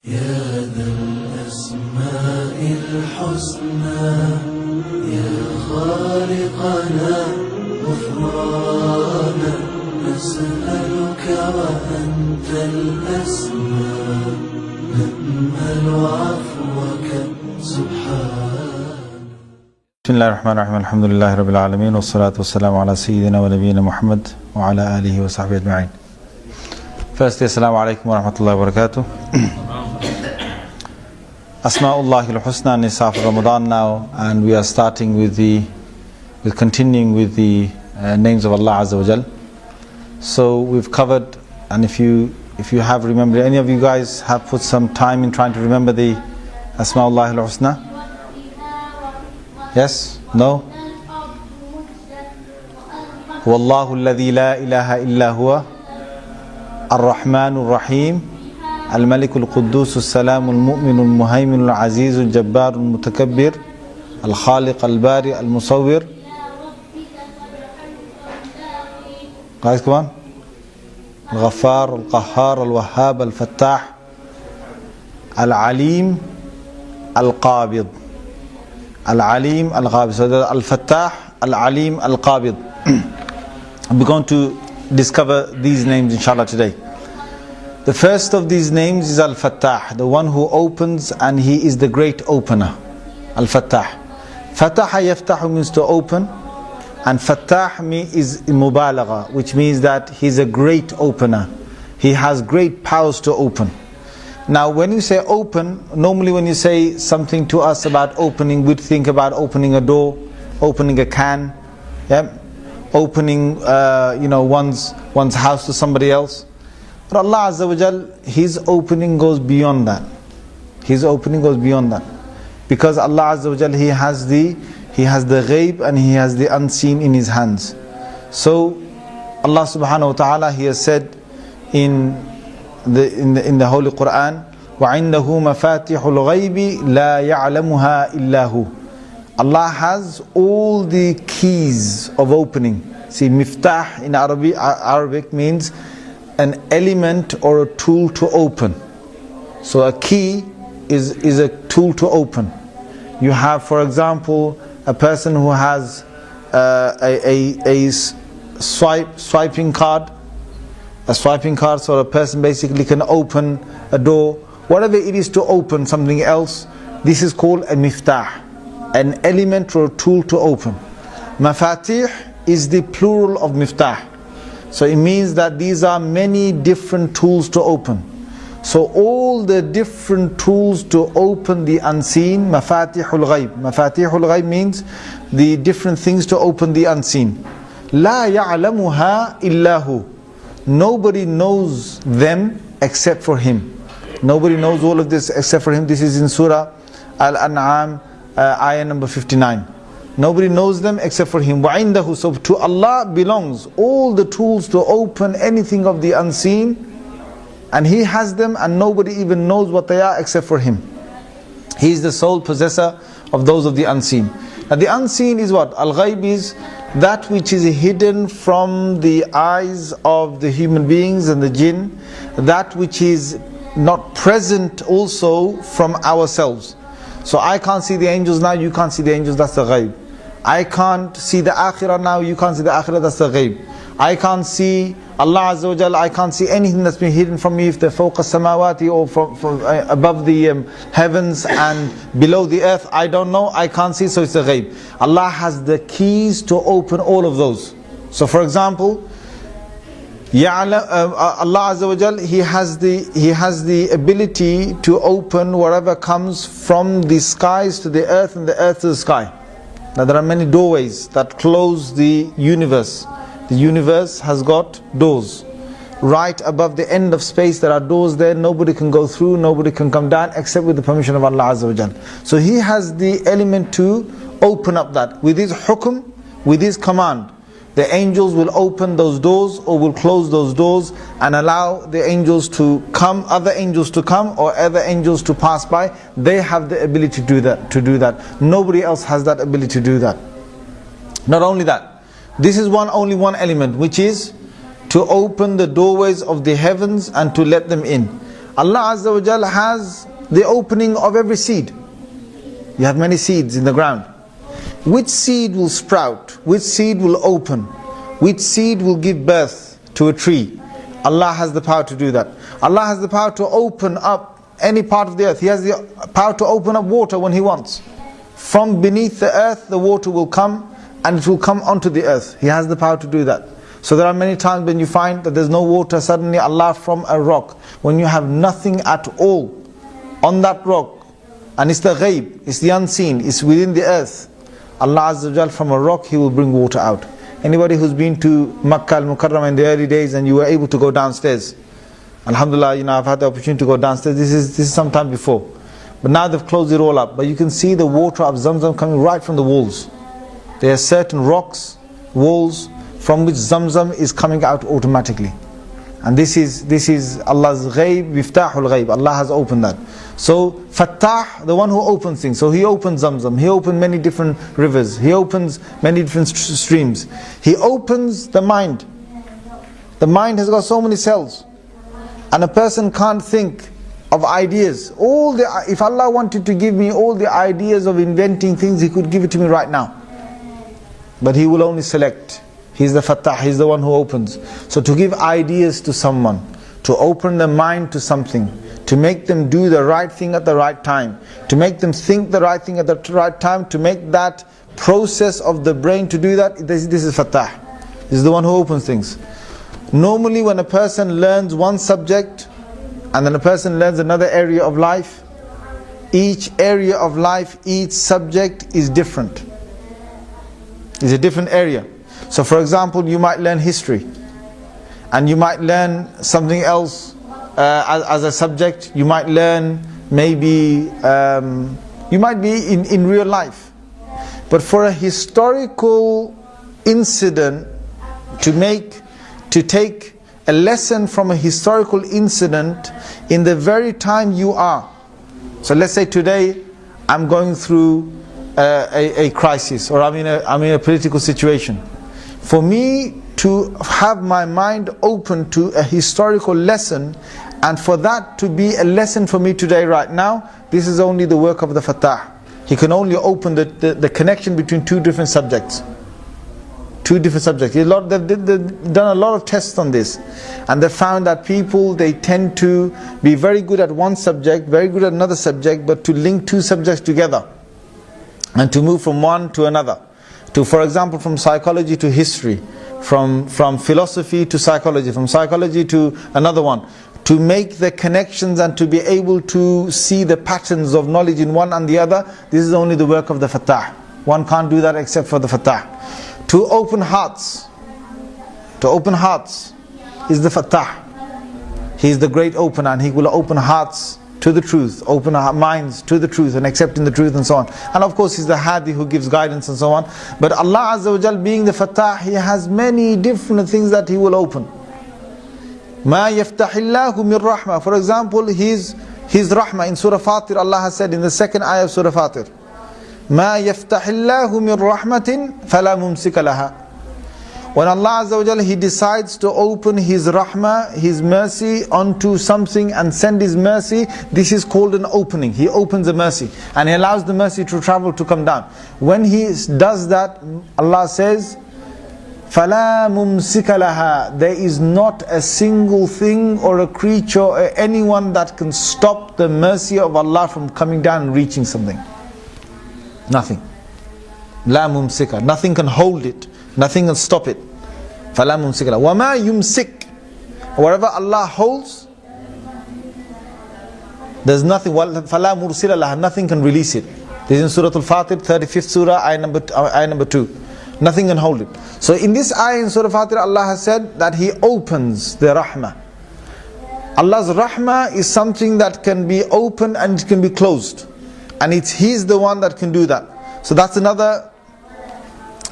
يا ذا الأسماء الحسنى يا خالقنا غفرانا نسألك وأنت الأسمى نأمل عفوك سبحانك. بسم الله الرحمن الرحيم. الحمد لله رب العالمين والصلاة والسلام على سيدنا ونبينا محمد وعلى آله وصحبه أجمعين. Firstly, Assalamu alaikum wa rahmatullahi wa barakatuh. Asma'ullah al-Husna and it's after Ramadan now, and we are continuing with the names of Allah Azza wa Jal. So we've covered, and if you have remembered, any of you guys have put some time in trying to remember the Asma'ullah al-Husna? Yes? No? Wallahu alladhi la ilaha illa huwa الرحمن الرحيم الملك القدوس السلام المؤمن المهيمن العزيز الجبار المتكبر الخالق البارئ المصور. Guys, come on. الغفار القهار الوهاب الفتاح العليم القابض. العليم القابض. So الفتاح العليم القابض. We're going to discover these names inshallah today. The first of these names is Al-Fattah, the one who opens, and he is the great opener. Al-Fattah. Fataha yaftahu means to open, and Fattah is mubalagha, which means that he's a great opener. He has great powers to open. Now when you say open, normally when you say something to us about opening, we'd think about opening a door, opening a can, opening one's house to somebody else. But Allah Azza wa Jal, His opening goes beyond that. His opening goes beyond that. Because Allah Azza wa Jal, He has the ghaib and He has the unseen in His hands. So Allah subhanahu wa ta'ala, He has said in the Holy Quran, وَعِنْدَهُ مَفَاتِحُ الْغَيْبِ لَا يَعْلَمُهَا إِلَّا هُ. Allah has all the keys of opening. See, miftah in Arabic means an element or a tool to open. So a key is a tool to open. You have, for example, a person who has a swiping card. A swiping card, so a person basically can open a door. Whatever it is to open something else, this is called a miftah, an element or a tool to open. Mafatih is the plural of miftah. So it means that these are many different tools to open. So all the different tools to open the unseen, mafatihul ghaib. Mafatihul ghaib means the different things to open the unseen. La ya'lamuha illahu. Nobody knows them except for Him. Nobody knows all of this except for Him. This is in Surah Al-An'am, ayah number 59. Nobody knows them except for Him. وَعِنْدَهُ. So to Allah belongs all the tools to open anything of the unseen, and He has them, and nobody even knows what they are except for Him. He is the sole possessor of those of the unseen. Now the unseen is what? Al-Ghaib is that which is hidden from the eyes of the human beings and the jinn, that which is not present also from ourselves. So I can't see the angels now, you can't see the angels, that's the ghaib. I can't see the akhirah now, you can't see the akhirah, that's the ghaib. I can't see Allah Azza wa Jalla, I can't see anything that's been hidden from me, if they're fawqa samawati or from above the heavens and below the earth, I don't know, I can't see, so it's the ghaib. Allah has the keys to open all of those. So for example, Allah Azza wa Jal, He has the ability to open whatever comes from the skies to the earth and the earth to the sky. Now there are many doorways that close the universe. The universe has got doors. Right above the end of space there are doors there, nobody can go through, nobody can come down except with the permission of Allah Azza wa Jal. So He has the element to open up that. With His hukum, with His command, the angels will open those doors or will close those doors and allow the angels to come, other angels to come or other angels to pass by. They have the ability to do that. Nobody else has that ability to do that. Not only that, this is only one element, which is to open the doorways of the heavens and to let them in. Allah Azza wa Jal has the opening of every seed. You have many seeds in the ground. Which seed will sprout? Which seed will open? Which seed will give birth to a tree? Allah has the power to do that. Allah has the power to open up any part of the earth. He has the power to open up water when He wants. From beneath the earth, the water will come and it will come onto the earth. He has the power to do that. So there are many times when you find that there's no water, suddenly Allah from a rock, when you have nothing at all on that rock, and it's the ghaib, it's the unseen, it's within the earth, Allah Azza wa Jal from a rock He will bring water out. Anybody who's been to Makkah al-Mukarramah in the early days and you were able to go downstairs, Alhamdulillah, I've had the opportunity to go downstairs. This is some time before, but now they've closed it all up. But you can see the water of Zamzam coming right from the walls. There are certain rocks, walls, from which Zamzam is coming out automatically. And this is Allah's ghaib, miftahul ghaib. Allah has opened that. So Fattah, the one who opens things. So He opened Zamzam, He opened many different rivers, He opens many different streams. He opens the mind. The mind has got so many cells, and a person can't think of ideas. If Allah wanted to give me all the ideas of inventing things, He could give it to me right now. But He will only select. He's the Fattah, He's the one who opens. So to give ideas to someone, to open their mind to something, to make them do the right thing at the right time, to make them think the right thing at the right time, to make that process of the brain to do that, this is Fattah. This is the one who opens things. Normally when a person learns one subject and then a person learns another area of life, each area of life, each subject is different. It's a different area. So for example, you might learn history and you might learn something else as a subject. You might learn maybe, you might be in real life. But for a historical incident, to take a lesson from a historical incident in the very time you are. So let's say today I'm going through a crisis, or I'm in a political situation. For me to have my mind open to a historical lesson, and for that to be a lesson for me today right now, this is only the work of the Fattah. He can only open the connection between two different subjects. Two different subjects. They've done a lot of tests on this, and they found that people, they tend to be very good at one subject, very good at another subject, but to link two subjects together and to move from one to another. For example, from psychology to history, from philosophy to psychology, from psychology to another one, to make the connections and to be able to see the patterns of knowledge in one and the other. This is only the work of the Fattah. One can't do that except for the Fattah. To open hearts is the Fattah. He is the great opener, and He will open hearts to the truth, open our minds to the truth and accepting the truth and so on. And of course He's the Hadi who gives guidance and so on. But Allah Azza wa Jal being the Fattah, He has many different things that He will open. مَا يَفْتَحِ اللَّهُ مِنْ رَحْمَةٍ. For example, His Rahmah in Surah Fatir, Allah has said in the second ayah of Surah Fatir, مَا يَفْتَحِ اللَّهُ مِنْ رَحْمَةٍ فَلَا مُمْسِكَ لَهَا. When Allah Azza wa Jalla, He decides to open His rahmah, His mercy onto something and send His mercy, this is called an opening. He opens the mercy and He allows the mercy to travel, to come down. When He does that, Allah says, فَلَا مُمْسِكَ لَهَا. There is not a single thing or a creature or anyone that can stop the mercy of Allah from coming down and reaching something. Nothing. لَا مُمْسِكَ. Nothing can hold it. Nothing can stop it. فَلَا مُمْسِكَ لَهُ وَمَا يُمْسِكْ. Whatever Allah holds, there's nothing. فَلَا مُرْسِلَ لَهَا. Nothing can release it. This is in Surah Al-Fatir, 35th Surah, ayah number 2. Nothing can hold it. So in this ayah in Surah Fatir, Allah has said that He opens the rahmah. Allah's rahmah is something that can be opened and it can be closed. And He's the one that can do that. So that's another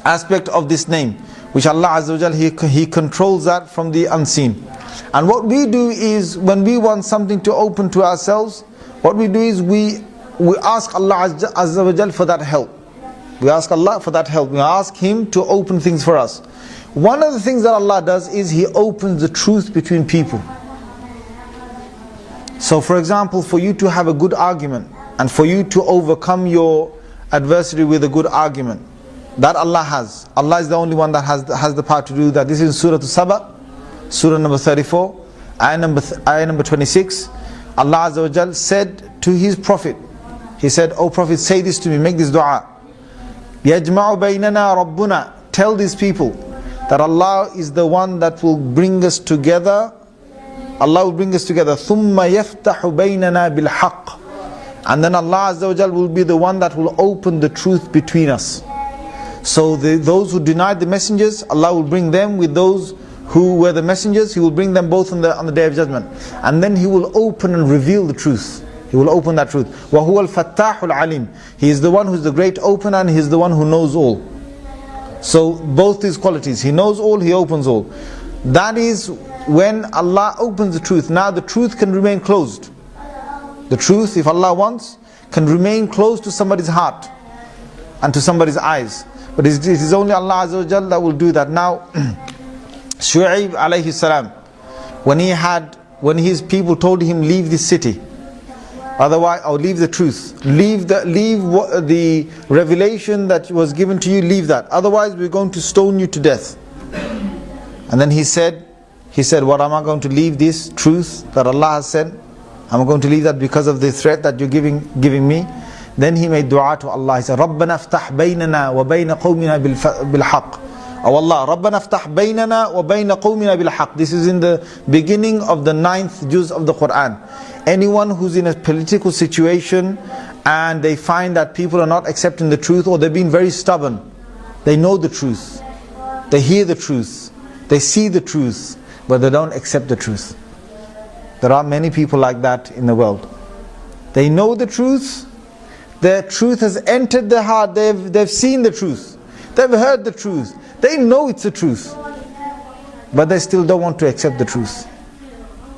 aspect of this name, which Allah Azza wa Jal, He controls that from the unseen. And what we do is, when we want something to open to ourselves, what we do is we ask Allah Azza wa Jal for that help. We ask Allah for that help. We ask Him to open things for us. One of the things that Allah does is He opens the truth between people. So for example, for you to have a good argument and for you to overcome your adversary with a good argument, that Allah has. Allah is the only one that has the power to do that. This is Surah As-Saba, Surah number 34, ayah number 26. Allah Azza wa Jal said to His Prophet, He said, "O Prophet, say this to me, make this dua. يَجْمَعُ بَيْنَنَا رَبُّنَا." Tell these people that Allah is the one that will bring us together. Allah will bring us together. ثُمَّ يَفْتَحُ بَيْنَنَا بِالْحَقِّ. And then Allah Azza wa Jal will be the one that will open the truth between us. So those who denied the messengers, Allah will bring them with those who were the messengers. He will bring them both on the Day of Judgment. And then He will open and reveal the truth. He will open that truth. وَهُوَ الْفَتَّاحُ الْعَلِيمُ. He is the one who is the great opener, and He is the one who knows all. So both these qualities, He knows all, He opens all. That is when Allah opens the truth. Now the truth can remain closed. The truth, if Allah wants, can remain close to somebody's heart and to somebody's eyes. But it is only Allah Azza wa Jal that will do that. Now, Shu'aib alayhi salam, when his people told him, leave this city, otherwise, or leave the truth, leave the revelation that was given to you, leave that. Otherwise, we're going to stone you to death. And then he said, what am I going to leave this truth that Allah has said? I'm going to leave that because of the threat that you're giving me. Then he made dua to Allah. He said, رَبَّنَا افْتَحْ بَيْنَنَا وَبَيْنَ قَوْمِنَا بِالْحَقِّ. Oh Allah, رَبَّنَا افْتَحْ بَيْنَنَا وَبَيْنَ قَوْمِنَا بِالْحَقِّ. This is in the beginning of the 9th juz of the Quran. Anyone who's in a political situation and they find that people are not accepting the truth, or they're being very stubborn, they know the truth, they hear the truth, they see the truth, but they don't accept the truth. There are many people like that in the world. They know the truth, the truth has entered their heart, they've seen the truth, they've heard the truth, they know it's the truth, but they still don't want to accept the truth.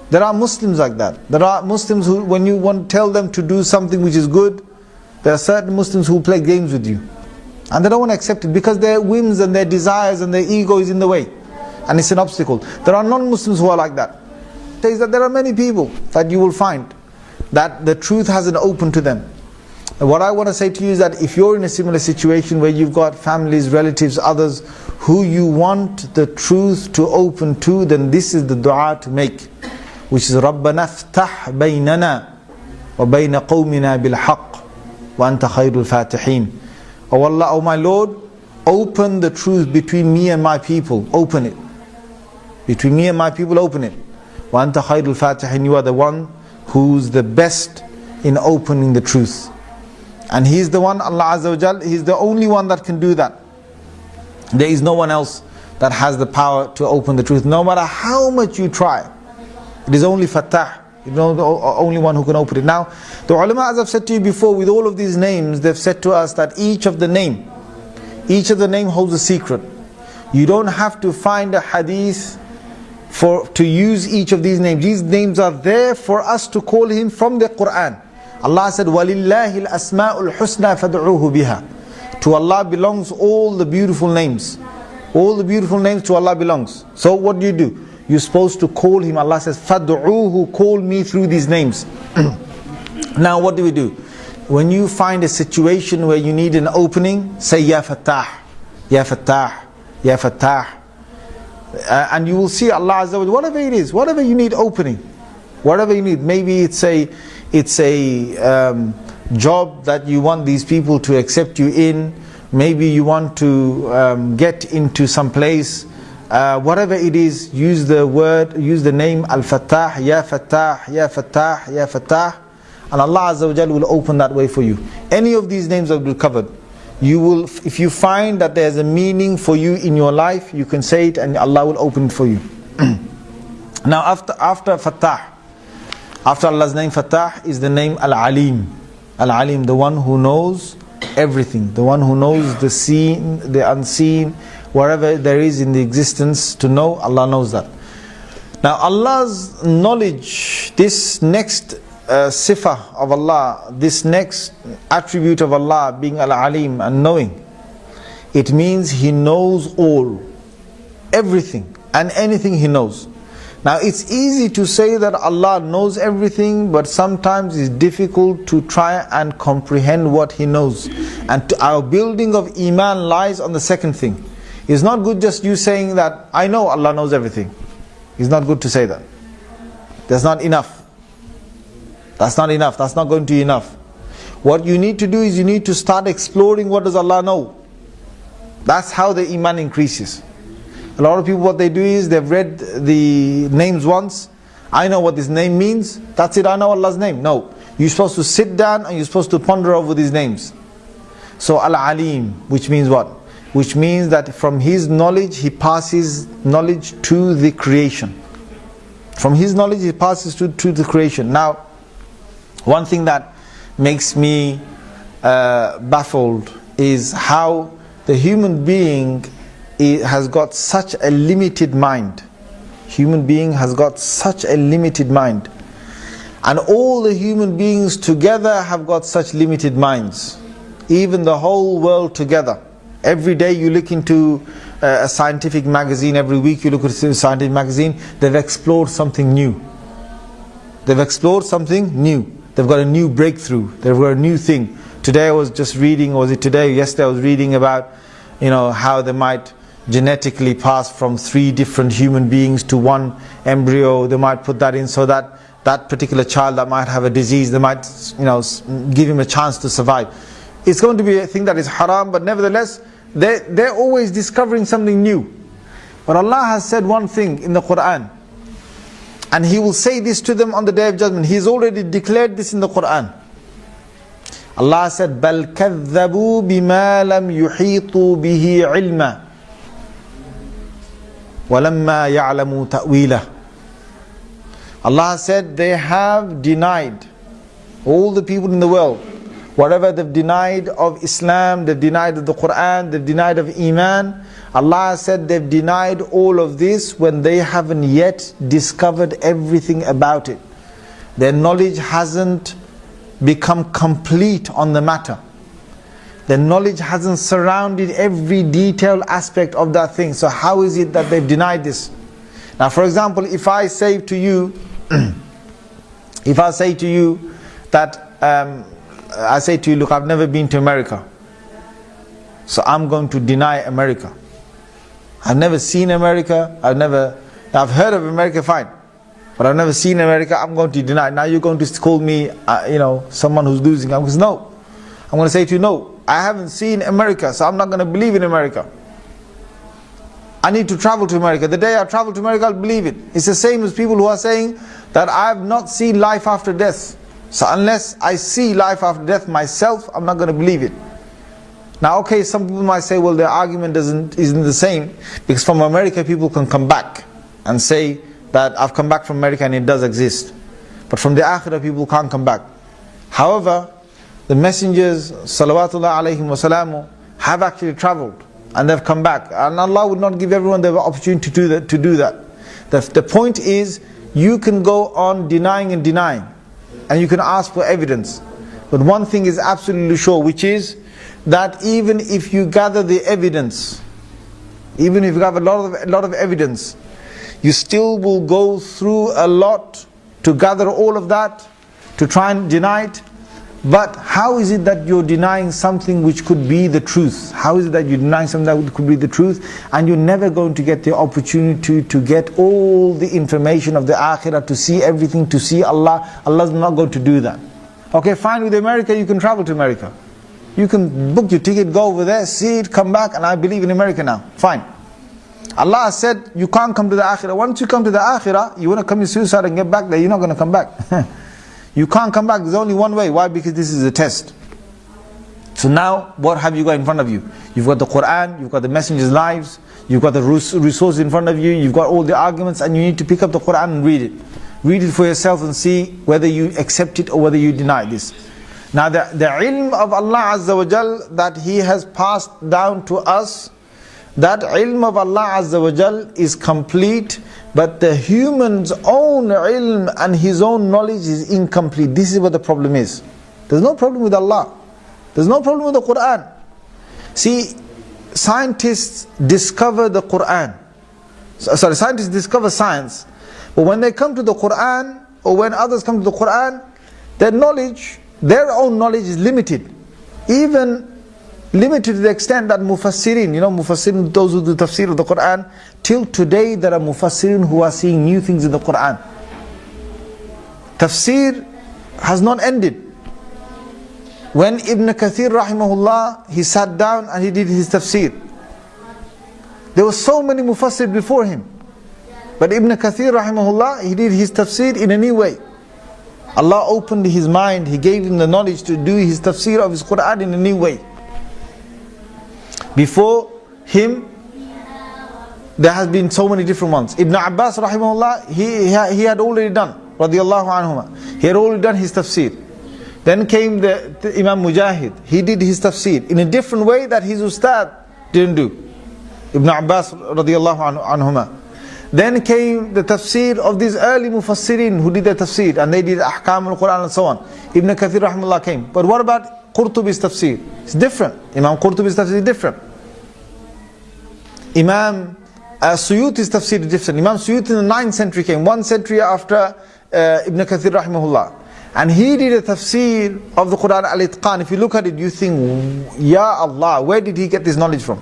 There are Muslims like that. There are Muslims who, when you want to tell them to do something which is good, there are certain Muslims who play games with you. And they don't want to accept it because their whims and their desires and their ego is in the way. And it's an obstacle. There are non-Muslims who are like that. It says that there are many people that you will find that the truth hasn't opened to them. And what I want to say to you is that if you're in a similar situation where you've got families, relatives, others who you want the truth to open to, then this is the dua to make, which is رَبَّنَا افْتَحْ بَيْنَنَا وَبَيْنَ قَوْمِنَا بِالْحَقِّ وَأَنْتَ خَيْرُ الْفَاتِحِينَ. Oh Allah, oh my Lord, open the truth between me and my people. Open it. Between me and my people, open it. وَأَنْتَ خَيْرُ الْفَاتِحِينَ. You are the one who's the best in opening the truth. And He is the one, Allah Azza wa Jal, He is the only one that can do that. There is no one else that has the power to open the truth. No matter how much you try, it is only Fattah. You know, the only one who can open it. Now, the ulama, as I've said to you before, with all of these names, they've said to us that each of the name holds a secret. You don't have to find a hadith to use each of these names. These names are there for us to call Him from the Quran. Allah said, وَلِلَّهِ الْأَسْمَاءُ الْحُسْنَى فَادْعُوهُ بِهَا. To Allah belongs all the beautiful names. All the beautiful names to Allah belongs. So what do? You're supposed to call Him. Allah says, فَادْعُوهُ, call me through these names. Now what do? When you find a situation where you need an opening, say, Ya Fattah, Ya Fattah, Ya Fattah. And you will see Allah Azza wa Jalla, whatever it is, whatever you need opening, whatever you need. Maybe it's a job that you want these people to accept you in. Maybe you want to get into some place. Whatever it is, use the name Al-Fattah, Ya Fattah, Ya Fattah, Ya Fattah, and Allah Azza wa Jalla will open that way for you. Any of these names that will be covered, you will, if you find that there's a meaning for you in your life, you can say it and Allah will open it for you. Now after Fattah, after Allah's name Fattah is the name Al-Aleem. Al-Aleem, the one who knows everything, the one who knows the seen, the unseen, whatever there is in the existence to know, Allah knows that. Now Allah's knowledge, this next sifah of Allah, this next attribute of Allah being Al-Alim and knowing, it means He knows all, everything and anything He knows. Now it's easy to say that Allah knows everything, but sometimes it's difficult to try and comprehend what He knows. And our building of Iman lies on the second thing. It's not good just you saying that, I know Allah knows everything. It's not good to say that. That's not enough. That's not enough. That's not going to be enough. What you need to do is you need to start exploring what does Allah know. That's how the Iman increases. A lot of people, what they do is they've read the names once. I know what this name means. That's it, I know Allah's name. No. You're supposed to sit down and you're supposed to ponder over these names. So Al-Aleem, which means what? Which means that from His knowledge, He passes knowledge to the creation. From His knowledge, He passes to the creation. Now, one thing that makes me baffled is how the human being has got such a limited mind. Human being has got such a limited mind. And all the human beings together have got such limited minds. Even the whole world together. Every day you look into a scientific magazine, every week you look at a scientific magazine, they've explored something new. They've explored something new. They've got a new breakthrough. They've got a new thing. Today I was just reading, or was it today? Yesterday I was reading about, how they might genetically pass from 3 different human beings to 1 embryo. They might put that in so that that particular child that might have a disease, they might, give him a chance to survive. It's going to be a thing that is haram, but nevertheless, they're always discovering something new. But Allah has said one thing in the Quran, and He will say this to them on the Day of Judgment. He's already declared this in the Quran. Allah said, بَلْ كَذَّبُوا بِمَا لَمْ يُحِيطُوا بِهِ عِلْمًا وَلَمَّا يَعْلَمُوا تَأْوِيلَهُ. Allah said they have denied, all the people in the world, whatever they've denied of Islam, they've denied of the Quran, they've denied of Iman. Allah said they've denied all of this when they haven't yet discovered everything about it. Their knowledge hasn't become complete on the matter. Their knowledge hasn't surrounded every detailed aspect of that thing. So how is it that they've denied this? Now, for example, if I say to you, that I say to you, look, I've never been to America, so I'm going to deny America. I've never seen America. I've heard of America, fine, but I've never seen America. I'm going to deny. Now you're going to call me, someone who's losing. I'm going to say, no. I'm going to say to you, no, I haven't seen America, so I'm not going to believe in America. I need to travel to America. The day I travel to America, I'll believe it. It's the same as people who are saying that I have not seen life after death. So unless I see life after death myself, I'm not going to believe it. Now, okay, some people might say, well, their argument isn't the same, because from America people can come back and say that I've come back from America and it does exist. But from the Akhirah people can't come back. However, the messengers, salawatullah alayhim wasalamu, have actually travelled and they've come back. And Allah would not give everyone the opportunity to do that. The point is, you can go on denying and denying, and you can ask for evidence. But one thing is absolutely sure, which is that even if you gather the evidence, even if you have a lot of evidence, you still will go through a lot to gather all of that, to try and deny it. But how is it that you're denying something which could be the truth? How is it that you're denying something that could be the truth, and you're never going to get the opportunity to get all the information of the Akhirah, to see everything, to see Allah? Allah's not going to do that. Okay, fine, with America you can travel to America. You can book your ticket, go over there, see it, come back, and I believe in America now. Fine. Allah said you can't come to the Akhirah. Once you come to the Akhirah, you want to commit suicide and get back there, you're not going to come back. You can't come back. There's only one way. Why? Because this is a test. So now, what have you got in front of you? You've got the Quran, you've got the Messenger's lives, you've got the resources in front of you, you've got all the arguments, and you need to pick up the Quran and read it. Read it for yourself and see whether you accept it or whether you deny this. Now the ilm of Allah Azza wa Jal that He has passed down to us, that ilm of Allah Azza wa Jal is complete, but the human's own ilm and his own knowledge is incomplete. This is what the problem is. There's no problem with Allah. There's no problem with the Quran. See, scientists discover the Quran. Scientists discover science, But when they come to the Quran, or when others come to the Quran, their knowledge, their own knowledge is limited. Even limited to the extent that mufassirin, mufassirin, those who do tafsir of the Quran, till today there are mufassirin who are seeing new things in the Quran. Tafsir has not ended. When Ibn Kathir rahimahullah, he sat down and he did his tafsir. There were so many mufassir before him. But Ibn Kathir rahimahullah, he did his tafsir in a new way. Allah opened his mind, He gave him the knowledge to do his tafsir of his Quran in a new way. Before him, there has been so many different ones. Ibn Abbas rahimahullah, he had already done, radiyallahu anhuma. He had already done his tafsir. Then came the Imam Mujahid. He did his tafsir in a different way that his ustad didn't do. Ibn Abbas radiyallahu anhuma. Then came the tafsir of these early mufassirin who did the tafsir, and they did ahkam al-Quran and so on. Ibn Kathir rahimahullah came. But what about Qurtubi's tafsir? It's different. Imam Qurtubi's tafsir is different. Imam Suyuti's tafsir is different. Imam Suyuti in the 9th century came, 1 century after Ibn Kathir rahimahullah. And he did a tafsir of the Quran al-Itqan. If you look at it, you think, Ya Allah, where did he get this knowledge from?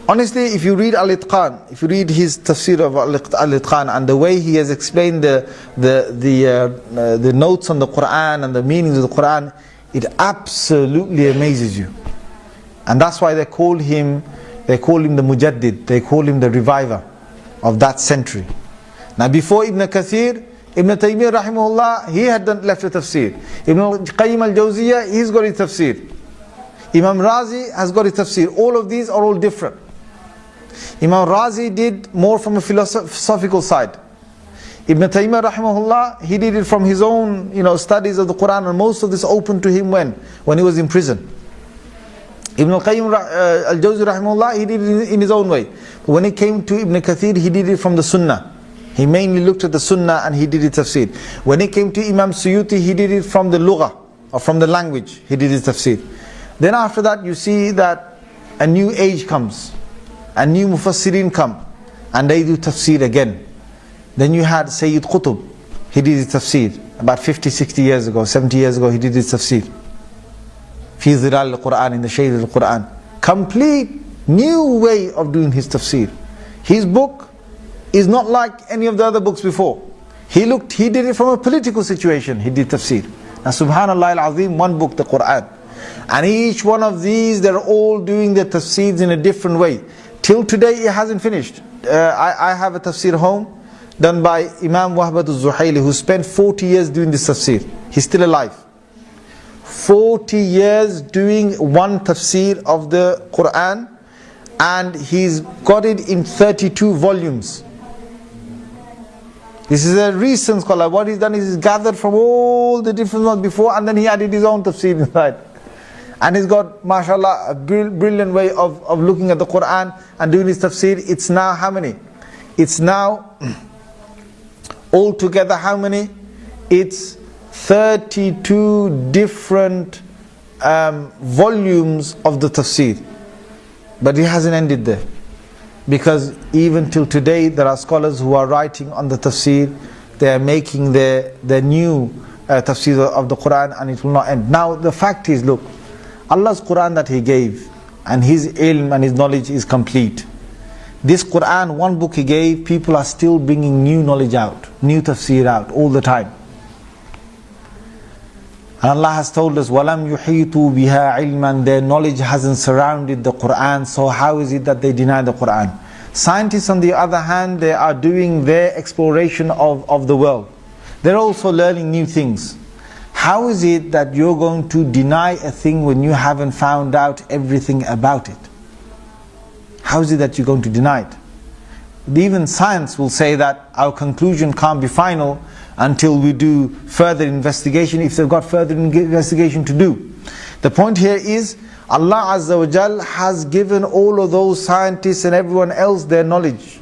Honestly, if you read Al-Itqan, if you read his tafsir of Al-Itqan and the way he has explained the notes on the Quran and the meanings of the Quran, it absolutely amazes you. And that's why they call him the Mujaddid, they call him the reviver of that century. Now before Ibn Kathir, Ibn Taymiyyah rahimahullah, he had left a tafsir. Ibn Qayyim al-Jawziyah, he's got his tafsir. Imam Razi has got his tafsir. All of these are all different. Imam Razi did more from a philosophical side. Ibn Taymiyyah rahimahullah, he did it from his own studies of the Quran, and most of this opened to him when he was in prison. Ibn al-Qayyim al-Jawzi rahimahullah, he did it in his own way. But when it came to Ibn Kathir, he did it from the Sunnah. He mainly looked at the Sunnah and he did it tafsir. When it came to Imam Suyuti, he did it from the Lugha, or from the language, he did his tafsir. Then after that you see that a new age comes, a new mufassirin come, and they do tafsir again. Then you had Sayyid Qutb, he did his tafsir about 50, 60 years ago, 70 years ago, he did his tafsir. Fi Zilal al-Quran, in the shade of the Quran. Complete new way of doing his tafsir. His book is not like any of the other books before. He did it from a political situation, he did tafsir. Now subhanallah al-azim, one book, the Quran. And each one of these, they're all doing their tafsirs in a different way. Till today it hasn't finished. I have a tafsir home done by Imam Wahbat al-Zuhayli, who spent 40 years doing this tafsir. He's still alive. 40 years doing one tafsir of the Quran, and he's got it in 32 volumes. This is a recent scholar. What he's done is he's gathered from all the different ones before, and then he added his own tafsir inside. And he's got, mashallah, a brilliant way of looking at the Quran and doing his tafsir. It's now how many? It's now altogether how many? It's 32 different volumes of the tafsir. But it hasn't ended there. Because even till today there are scholars who are writing on the tafsir. They are making their new tafsir of the Quran, and it will not end. Now the fact is, look, Allah's Quran that He gave, and His ilm and His knowledge is complete. This Quran, one book He gave, people are still bringing new knowledge out, new tafsir out all the time. And Allah has told us, وَلَمْ يُحِيطُوا بِهَا عِلْمًا, their knowledge hasn't surrounded the Quran, so how is it that they deny the Quran? Scientists, on the other hand, they are doing their exploration of the world. They're also learning new things. How is it that you're going to deny a thing when you haven't found out everything about it? How is it that you're going to deny it? Even science will say that our conclusion can't be final until we do further investigation, if they've got further investigation to do. The point here is, Allah Azza wa Jal has given all of those scientists and everyone else their knowledge.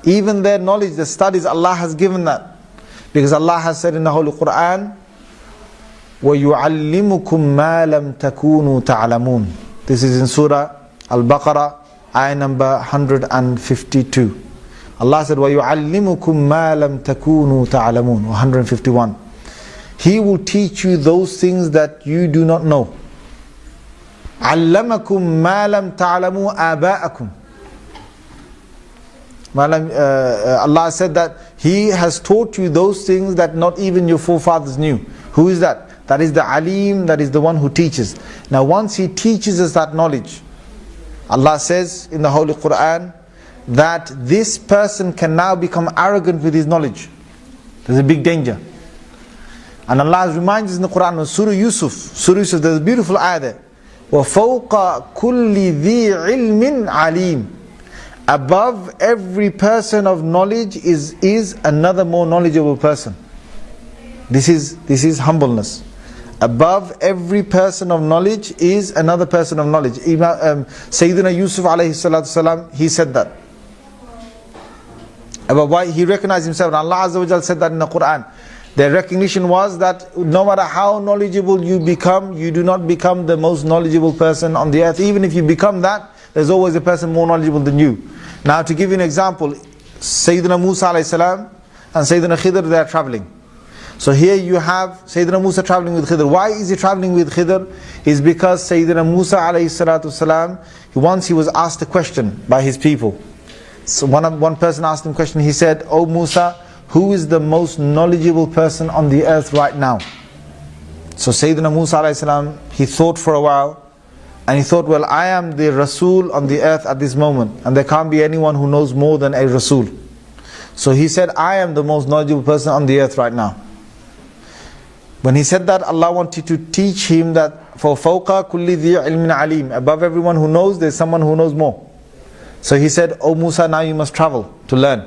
Even their knowledge, the studies, Allah has given that. Because Allah has said in the Holy Quran, وَيُعَلِّمُكُمْ مَا لَمْ تَكُونُوا تَعْلَمُونَ. This is in Surah Al-Baqarah, ayah number 152. Allah said, وَيُعَلِّمُكُم مَا لَمْ تَكُونُوا تَعْلَمُونَ 151. He will teach you those things that you do not know. عَلَّمَكُم مَا لَمْ تَعْلَمُوا آبَاءَكُمْ. Allah said that He has taught you those things that not even your forefathers knew. Who is that? That is the Aleem, that is the one who teaches. Now once He teaches us that knowledge, Allah says in the Holy Quran that this person can now become arrogant with his knowledge. There's a big danger. And Allah reminds us in the Quran of Surah Yusuf, there's a beautiful ayah there. وَفَوْقَ كُلِّ ذِي عِلْمٍ عَلِيمٍ. Above every person of knowledge is another more knowledgeable person. This is humbleness. Above every person of knowledge is another person of knowledge. Sayyidina Yusuf alayhi salatu salam, he said that. About why he recognized himself. And Allah Azza wa Jal said that in the Quran. Their recognition was that no matter how knowledgeable you become, you do not become the most knowledgeable person on the earth. Even if you become that, there's always a person more knowledgeable than you. Now to give you an example, Sayyidina Musa alayhi salam and Sayyidina Khidr, they are traveling. So here you have Sayyidina Musa traveling with Khidr. Why is he traveling with Khidr? Is because Sayyidina Musa alayhi salatu salam, once he was asked a question by his people. So one person asked him a question. He said, "O Musa, who is the most knowledgeable person on the earth right now?" So Sayyidina Musa alayhi salam, he thought for a while, and he thought, well, I am the Rasul on the earth at this moment, and there can't be anyone who knows more than a Rasul. So he said, I am the most knowledgeable person on the earth right now. When he said that, Allah wanted to teach him that for فَوْقَ كُلِّ ذِي عِلْمٍ عَلِيمٍ, above everyone who knows, there's someone who knows more. So he said, "O Musa, now you must travel to learn.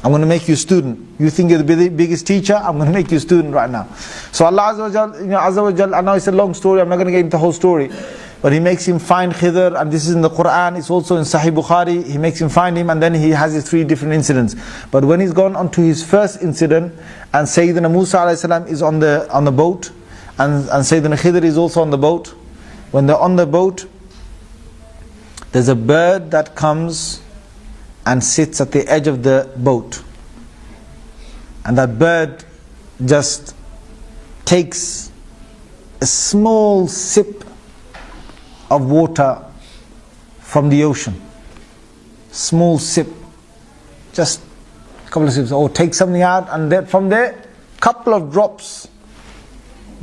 I'm going to make you a student. You think you're the biggest teacher? I'm going to make you a student right now." So Allah Azza wa Jal, I know it's a long story, I'm not going to get into the whole story. But He makes him find Khidr, and this is in the Quran, it's also in Sahih Bukhari. He makes him find him, and then he has his 3 different incidents. But when he's gone on to his first incident, and Sayyidina Musa alayhi salam is on the boat, and Sayyidina Khidr is also on the boat. When they're on the boat, there's a bird that comes and sits at the edge of the boat. And that bird just takes a small sip of water from the ocean. Small sip. Just a couple of sips. Or take something out, and then from there, couple of drops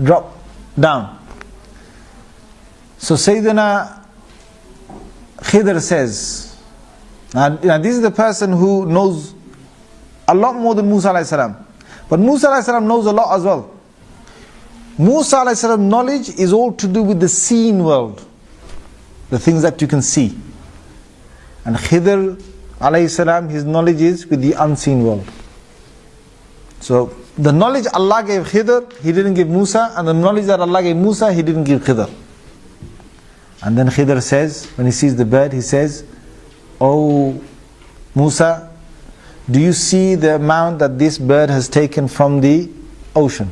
drop down. So Sayyidina Khidr says, now this is the person who knows a lot more than Musa alayhi salam. But Musa alayhi salam knows a lot as well. Musa alayhi salam knowledge is all to do with the seen world, the things that you can see. And Khidr alayhi salam, his knowledge is with the unseen world. So the knowledge Allah gave Khidr, He didn't give Musa, and the knowledge that Allah gave Musa, He didn't give Khidr. And then Khidr says, when he sees the bird, he says, "Oh Musa, do you see the amount that this bird has taken from the ocean?"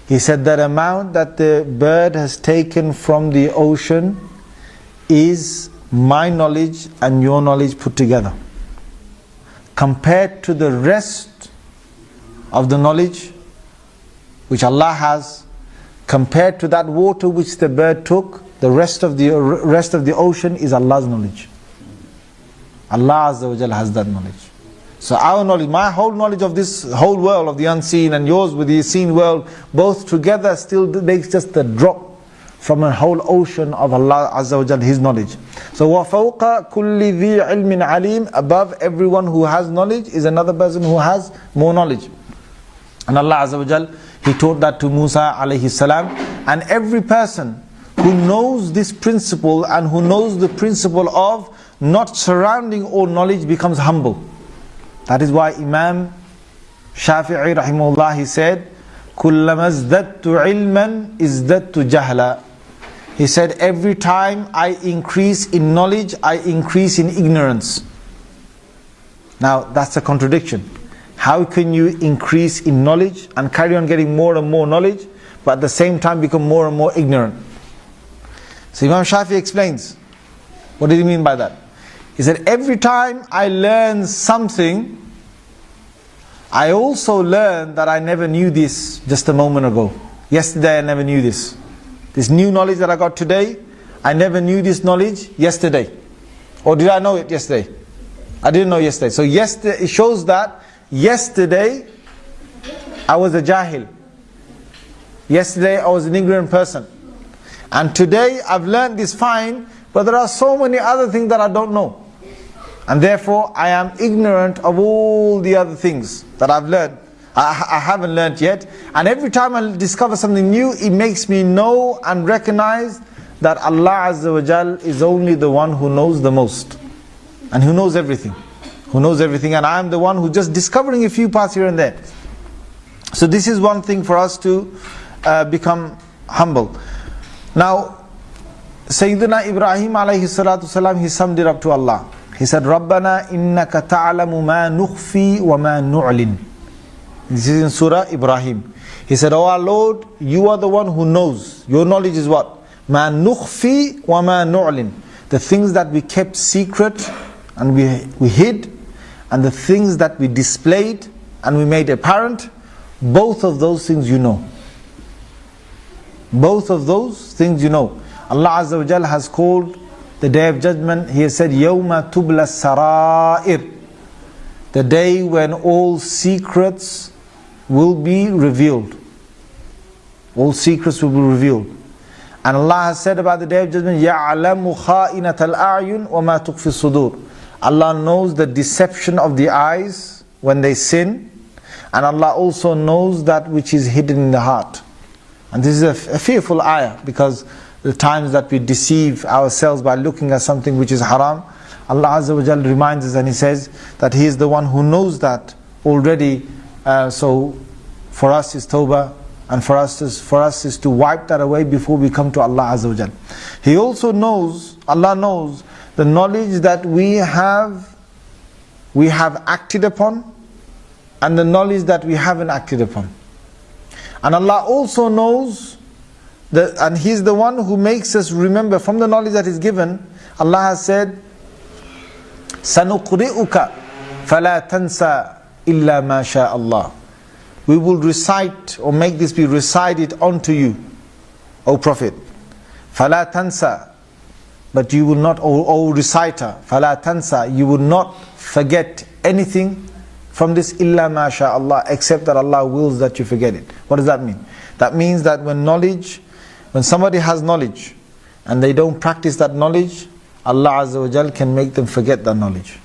He said, "That amount that the bird has taken from the ocean is my knowledge and your knowledge put together. Compared to the rest of the knowledge which Allah has, compared to that water which the bird took, the rest of the ocean is Allah's knowledge." Allah Azza wa Jalla has that knowledge. So our knowledge, my whole knowledge of this whole world of the unseen, and yours with the seen world, both together still makes just a drop from a whole ocean of Allah Azza wa Jalla, His knowledge. So وَفَوْقَ كُلِّ ذِي عِلْمٍ عَلِيمٍ, above everyone who has knowledge is another person who has more knowledge. And Allah Azza wa Jalla, He taught that to Musa alayhi salam. And every person who knows this principle and who knows the principle of not surrounding all knowledge becomes humble. That is why Imam Shafi'i rahimahullah, he said, كُلَّمَا ازْدَدْتُ عِلْمًا ازْدَدْتُ جَهْلًا. He said, every time I increase in knowledge, I increase in ignorance. Now that's a contradiction. How can you increase in knowledge and carry on getting more and more knowledge, but at the same time become more and more ignorant? So Imam Shafi explains, what did he mean by that? He said, every time I learn something, I also learn that I never knew this just a moment ago. Yesterday I never knew this. This new knowledge that I got today, I never knew this knowledge yesterday. Or did I know it yesterday? I didn't know yesterday. So yesterday, it shows that yesterday I was a jahil. Yesterday I was an ignorant person. And today I've learned this fine, but there are so many other things that I don't know. And therefore I am ignorant of all the other things that I've learned. I haven't learned yet. And every time I discover something new, it makes me know and recognize that Allah Azza wa Jal is only the one who knows the most. And who knows everything. Who knows everything. And I am the one who just discovering a few parts here and there. So this is one thing for us to become humble. Now, Sayyidina Ibrahim alayhi salatu salam, he summed it up to Allah. He said, Rabbana innaka ta'alamu ma nukhfi wa ma nu'lin. This is in Surah Ibrahim. He said, oh our Lord, you are the one who knows. Your knowledge is what? Ma nukhfi wa ma nu'lin. The things that we kept secret and we hid, and the things that we displayed and we made apparent, both of those things you know. Both of those things you know. Allah Azza wa Jal has called the Day of Judgment, He has said, يَوْمَ تُبْلَى السَّرَائِرِ. The day when all secrets will be revealed. All secrets will be revealed. And Allah has said about the Day of Judgment, يَعْلَمُ خَائِنَةَ الْأَعْيُنِ وَمَا تُخْفِي الصُّدُورِ. Allah knows the deception of the eyes when they sin. And Allah also knows that which is hidden in the heart. And this is a fearful ayah, because the times that we deceive ourselves by looking at something which is haram, Allah Azza wa Jal reminds us and He says that He is the one who knows that already. So for us is tawbah, and for us is to wipe that away before we come to Allah Azza wa Jal. He also knows, Allah knows the knowledge that we have acted upon, and the knowledge that we haven't acted upon. And Allah also knows that, and He's the one who makes us remember from the knowledge that is given. Allah has said, سَنُقْرِئُكَ فَلَا تَنْسَى إِلَّا مَا شَاءَ اللَّهِ. We will recite, or make this be recited unto you, O Prophet. فَلَا تَنْسَى. But you will not, O reciter, فَلَا تَنْسَى. You will not forget anything from this illa ma sha Allah, except that Allah wills that you forget it. What does that mean? That means that when somebody has knowledge and they don't practice that knowledge, Allah Azza wa Jal can make them forget that knowledge.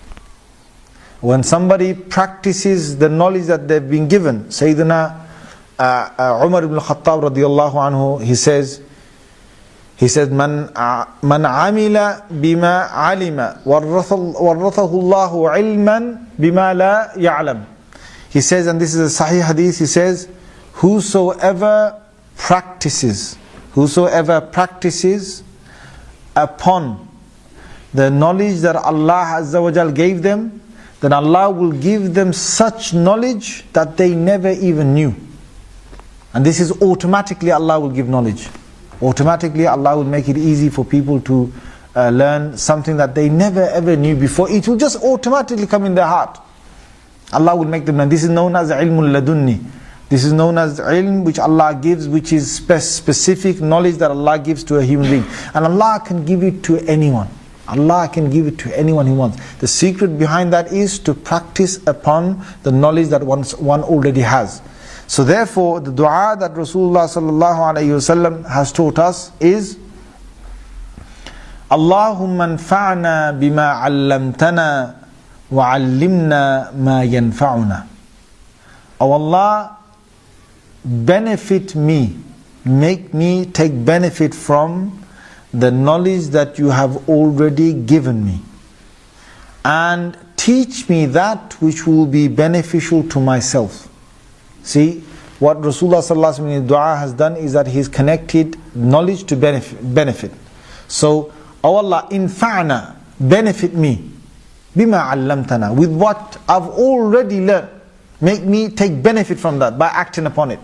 When somebody practices the knowledge that they've been given, Sayyidina Umar ibn Khattab radiyallahu anhu, he says, Man amila bima alima warathahu Allahu ilman bima la ya'lam. He says, and this is a sahih hadith, he says, whosoever practices upon the knowledge that Allah Azza wa Jal gave them, then Allah will give them such knowledge that they never even knew. And this is automatically Allah will give knowledge. Automatically Allah will make it easy for people to learn something that they never ever knew before. It will just automatically come in their heart. Allah will make them learn. This is known as ilmul ladunni. This is known as ilm which Allah gives, which is specific knowledge that Allah gives to a human being. And Allah can give it to anyone. Allah can give it to anyone He wants. The secret behind that is to practice upon the knowledge that one already has. So therefore, the dua that Rasulullah sallallahu alayhi wasallam has taught us is, Allahumma anfa'na bima 'allamtana wa 'allimna ma yanfa'una. O Allah, benefit me, make me take benefit from the knowledge that you have already given me, and teach me that which will be beneficial to myself. See, what Rasulullah sallallahu alaihi wasallam in dua has done is that he's connected knowledge to benefit. So, O Allah, infa'na, benefit me, bima 'allamtana, with what I've already learned. Make me take benefit from that by acting upon it.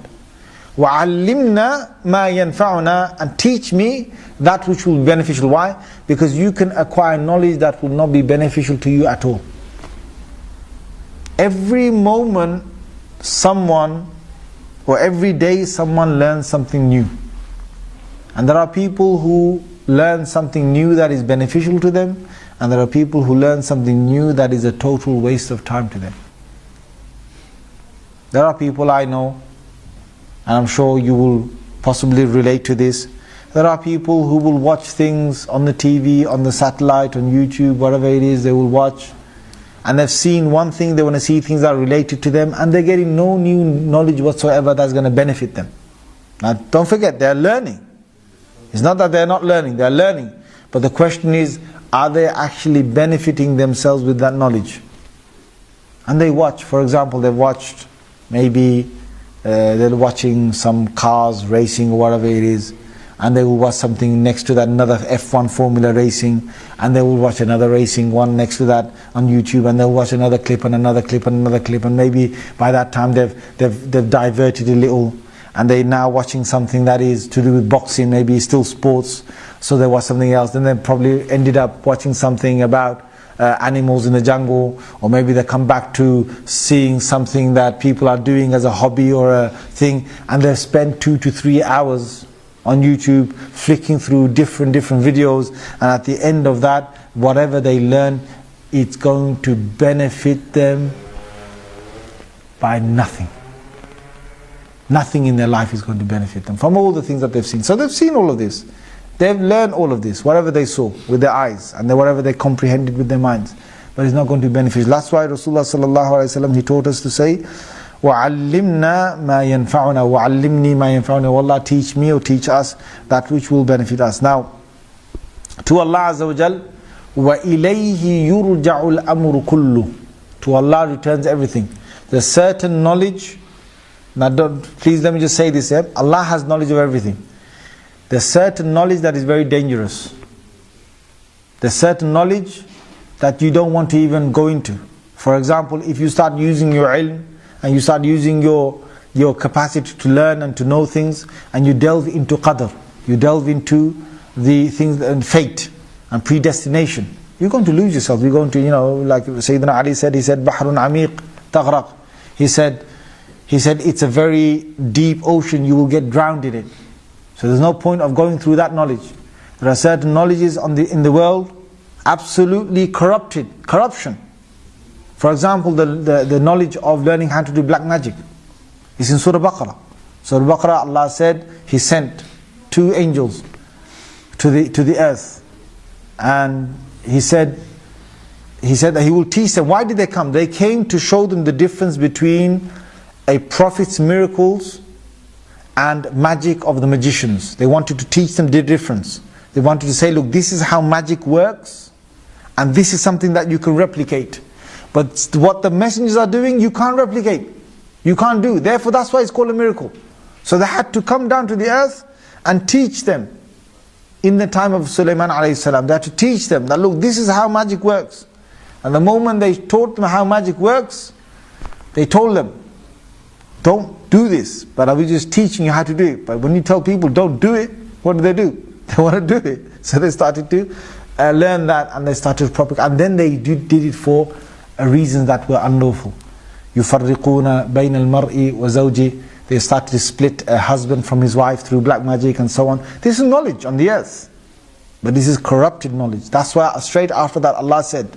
وَعَلِّمْنَا مَا يَنْفَعُنَا, and teach me that which will be beneficial. Why? Because you can acquire knowledge that will not be beneficial to you at all. Every moment someone, or every day someone learns something new. And there are people who learn something new that is beneficial to them, and there are people who learn something new that is a total waste of time to them. There are people I know, and I'm sure you will possibly relate to this. There are people who will watch things on the TV, on the satellite, on YouTube, whatever it is, they will watch. And they've seen one thing, they want to see things that are related to them, and they're getting no new knowledge whatsoever that's going to benefit them. Now don't forget, they're learning. It's not that they're not learning, they're learning. But the question is, are they actually benefiting themselves with that knowledge? And they watch, for example, they've watched, maybe they're watching some cars racing or whatever it is, and they will watch something next to that, another F1 Formula racing, and they will watch another racing one next to that on YouTube, and they'll watch another clip and another clip and another clip, and maybe by that time they've diverted a little, and they're now watching something that is to do with boxing, maybe still sports, so they watch something else. Then they probably ended up watching something about animals in the jungle, or maybe they come back to seeing something that people are doing as a hobby or a thing, and they've spent 2 to 3 hours on YouTube flicking through different videos, and at the end of that, whatever they learn, it's going to benefit them by nothing. Nothing in their life is going to benefit them from all the things that they've seen. So they've seen all of this. They've learned all of this, whatever they saw with their eyes, and whatever they comprehended with their minds. But it's not going to be beneficial. That's why Rasulullah sallallahu alaihi wasallam, he taught us to say, وَعَلِّمْنَا مَا يَنْفَعُنَا وَعَلِّمْنِي مَا يَنْفَعُنَا. O Allah, teach me or teach us that which will benefit us. Now, to Allah Azza wa Jal, وَإِلَيْهِ يُرْجَعُ الْأَمْرُ كُلُّ. To Allah returns everything. There's certain knowledge. Now please let me just say this, Allah has knowledge of everything. There's certain knowledge that is very dangerous. There's certain knowledge that you don't want to even go into. For example, if you start using your ilm, and you start using your capacity to learn and to know things, and you delve into qadr, you delve into the things and fate and predestination, you're going to lose yourself. You're going to, like Sayyidina Ali said, he said, Bahrun Amiq Taghraq. He said, it's a very deep ocean, you will get drowned in it. So there's no point of going through that knowledge. There are certain knowledges in the world, absolutely corruption. For example, the knowledge of learning how to do black magic is in Surah Baqarah. Surah Baqarah, Allah said, He sent 2 angels to the earth, and He said that He will teach them. Why did they come? They came to show them the difference between a prophet's miracles and magic of the magicians. They wanted to teach them the difference. They wanted to say, look, this is how magic works, and this is something that you can replicate. But what the messengers are doing, you can't replicate. You can't do. Therefore, that's why it's called a miracle. So they had to come down to the earth and teach them. In the time of Sulaiman alayhi salam, they had to teach them that, look, this is how magic works. And the moment they taught them how magic works, they told them, don't do this, but I was just teaching you how to do it. But when you tell people don't do it, what do? They want to do it. So they started to learn that, and they started to propagate. And then they did it for reasons that were unlawful. يُفَرِّقُونَ بَيْنَ الْمَرْءِ وَزَوْجِهِ. They started to split a husband from his wife through black magic and so on. This is knowledge on the earth, but this is corrupted knowledge. That's why straight after that Allah said,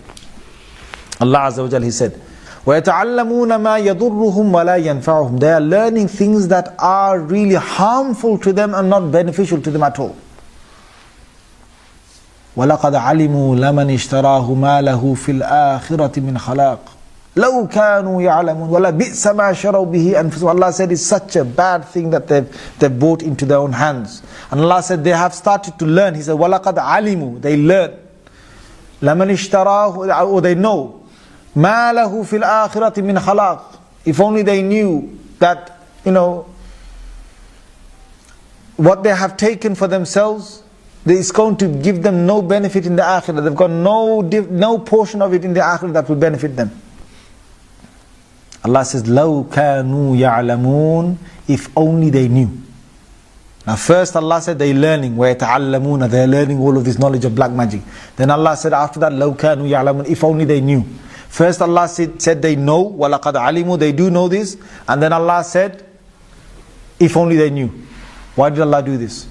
Allah Azza wa Jal, He said, وَيَتَعَلَّمُونَ مَا يَضُرُّهُمْ وَلَا يَنْفَعُهُم. They are learning things that are really harmful to them and not beneficial to them at all. وَلَقَدْ عَلِمُوا لَمَنِ اشْتَرَاهُ مَا لَهُ فِي الْآخِرَةِ مِنْ خَلَاقٍ لَوْ كَانُوا يَعْلَمُونَ وَلَبِئْسَ مَا شَرَوْا بِهِ أَنفُسَهُمْ. Allah said it's such a bad thing that they've bought into their own hands. And Allah said they have started to learn. He said, وَلَقَدْ عَلِمُوا. They learn. لَمَنِ اشْتَرَاهُ, or they know. مَا لَهُ فِي الْآخِرَةِ مِنْ خَلَاقٍ. If only they knew that, what they have taken for themselves, it's going to give them no benefit in the akhirah. They've got no portion of it in the akhirah that will benefit them. Allah says, لَوْ كَانُوا يَعْلَمُونَ. If only they knew. Now first Allah said they're learning, وَيَتَعَلَّمُونَ, they're learning all of this knowledge of black magic. Then Allah said after that, لَوْ كَانُوا يَعْلَمُونَ, if only they knew. First Allah said they know, وَلَقَدْ عَلِمُوا, they do know this. And then Allah said, if only they knew. Why did Allah do this?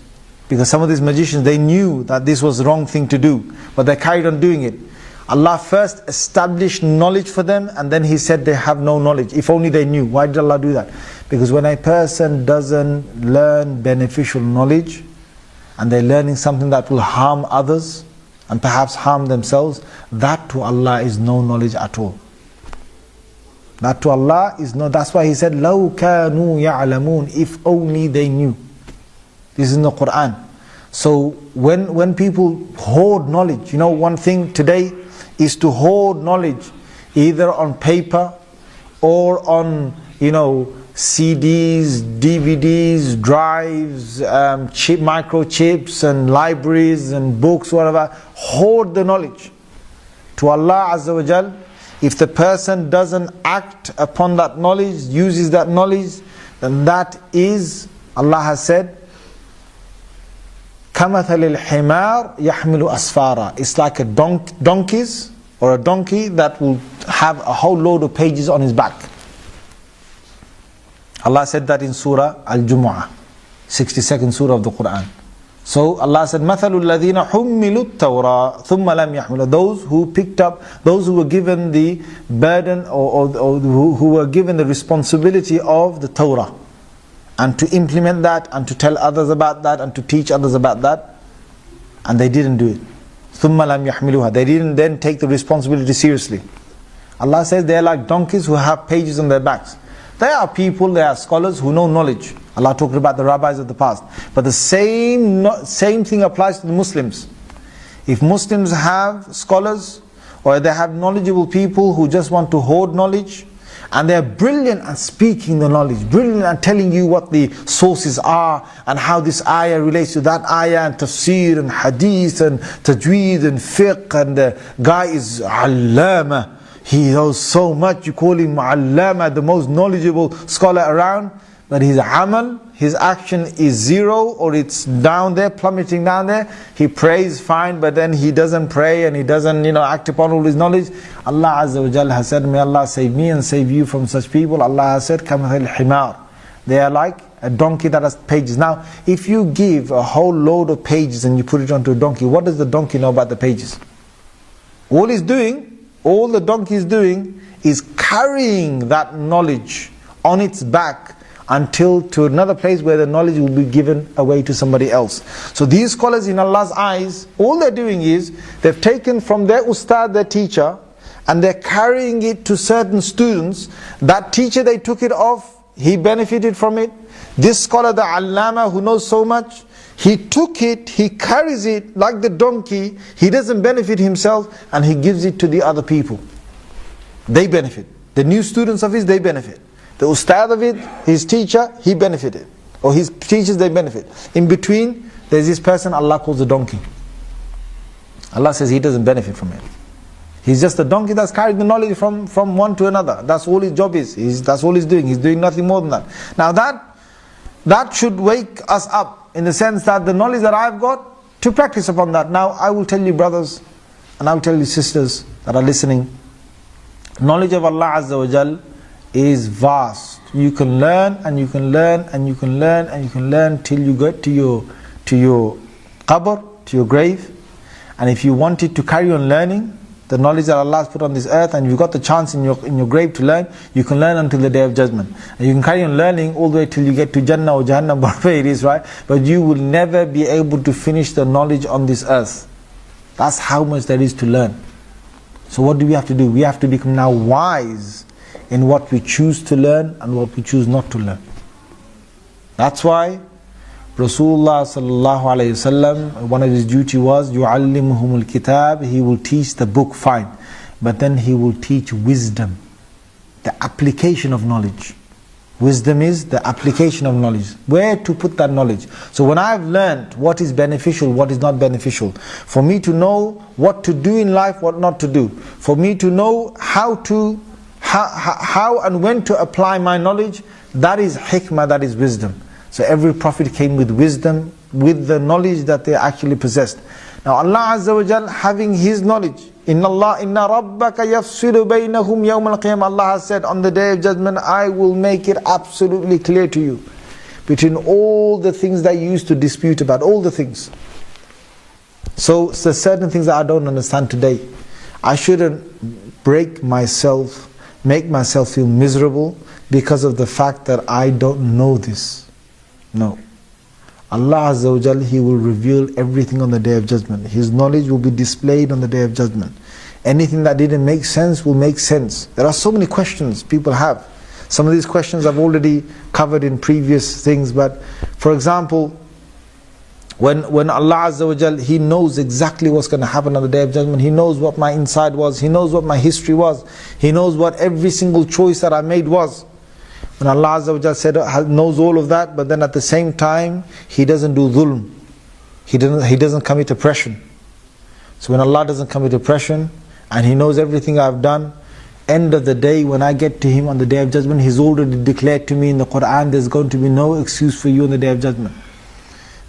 Because some of these magicians, they knew that this was the wrong thing to do, but they carried on doing it. Allah first established knowledge for them, and then He said they have no knowledge. If only they knew. Why did Allah do that? Because when a person doesn't learn beneficial knowledge, and they're learning something that will harm others, and perhaps harm themselves, that to Allah is no knowledge at all. That to Allah is no, that's why He said, لَوْ كَانُوا يَعْلَمُونَ, if only they knew. This is in the Quran. So when people hoard knowledge, one thing today is to hoard knowledge, either on paper or on, CDs, DVDs, drives, microchips and libraries and books, whatever. Hoard the knowledge. To Allah Azza wa Jal, if the person doesn't act upon that knowledge, uses that knowledge, then that is, Allah has said, كَمَثَلِ الْحِمَارِ يَحْمِلُ أَسْفَارًا. It's like a donkey that will have a whole load of pages on his back. Allah said that in Surah Al-Jumu'ah, 62nd Surah of the Quran. So Allah said, مَثَلُ الَّذِينَ حُمِّلُوا التَّوْرَىٰ ثُمَّ لَمْ يَحْمِلُوا. Those who picked up, those who were given the burden or who were given the responsibility of the Torah, and to implement that, and to tell others about that, and to teach others about that, and they didn't do it. ثُمَّ لَمْ يَحْمِلُوهَا. They didn't then take the responsibility seriously. Allah says they are like donkeys who have pages on their backs. There are people, there are scholars who know knowledge. Allah talked about the rabbis of the past. But the same thing applies to the Muslims. If Muslims have scholars, or they have knowledgeable people who just want to hoard knowledge, and they are brilliant at speaking the knowledge, brilliant at telling you what the sources are, and how this ayah relates to that ayah, and tafsir, and hadith, and tajweed, and fiqh, and the guy is allama. He knows so much, you call him allama, the most knowledgeable scholar around, but his amal, his action is zero, or it's down there, plummeting down there. He prays fine, but then he doesn't pray, and he doesn't act upon all his knowledge. Allah Azza wa Jal has said, may Allah save me and save you from such people. Allah has said, كَمَثَلِ الْحِمَارِ. They are like a donkey that has pages. Now, if you give a whole load of pages and you put it onto a donkey, what does the donkey know about the pages? All the donkey is doing is carrying that knowledge on its back until to another place where the knowledge will be given away to somebody else. So these scholars in Allah's eyes, all they're doing is, they've taken from their ustad, their teacher, and they're carrying it to certain students. That teacher, they took it off, he benefited from it. This scholar, the allama who knows so much, he took it, he carries it like the donkey, he doesn't benefit himself, and he gives it to the other people. They benefit. The new students of his, they benefit. The ustad of it, his teacher, he benefited. Or his teachers, they benefit. In between, there's this person Allah calls a donkey. Allah says he doesn't benefit from it. He's just a donkey that's carried the knowledge from one to another. That's all his job is. That's all he's doing. He's doing nothing more than that. Now that should wake us up, in the sense that the knowledge that I've got, to practice upon that. Now I will tell you brothers, and I will tell you sisters that are listening, knowledge of Allah Azza wa Jal is vast. You can learn, and you can learn, and you can learn, and you can learn till you get to your qabr, to your grave. And if you wanted to carry on learning the knowledge that Allah has put on this earth, and you've got the chance in your grave to learn, you can learn until the day of judgment. And you can carry on learning all the way till you get to Jannah or Jahannam, whatever it is, right? But you will never be able to finish the knowledge on this earth. That's how much there is to learn. So what do we have to do? We have to become now wise in what we choose to learn and what we choose not to learn. That's why Rasulullah sallallahu alayhi wasallam, one of his duty was يُعَلِّمُهُمُ الْكِتَابِ. He will teach the book, fine, but then he will teach wisdom, the application of knowledge. Wisdom is the application of knowledge, where to put that knowledge. So when I've learned what is beneficial, what is not beneficial, for me to know what to do in life, what not to do, for me to know how and when to apply my knowledge, that is hikmah, that is wisdom. So every prophet came with wisdom, with the knowledge that they actually possessed. Now Allah Azza wa Jal, having His knowledge, inna rabbaka yafsilu baynahum yawm al-qiyamah, Allah has said, on the day of judgment, I will make it absolutely clear to you between all the things that you used to dispute about, all the things. So there's certain things that I don't understand today. I shouldn't break myself, make myself feel miserable because of the fact that I don't know this. No. Allah Azza wa Jal, He will reveal everything on the day of judgment. His knowledge will be displayed on the day of judgment. Anything that didn't make sense will make sense. There are so many questions people have. Some of these questions I've already covered in previous things, but for example, when Allah Azza wa Jal, He knows exactly what's going to happen on the day of judgment. He knows what my inside was. He knows what my history was. He knows what every single choice that I made was. When Allah Azza wa Jal said, knows all of that, but then at the same time, He doesn't do dhulm. He doesn't commit oppression. So when Allah doesn't commit oppression, and He knows everything I've done, end of the day, when I get to Him on the day of judgment, He's already declared to me in the Quran, there's going to be no excuse for you on the day of judgment.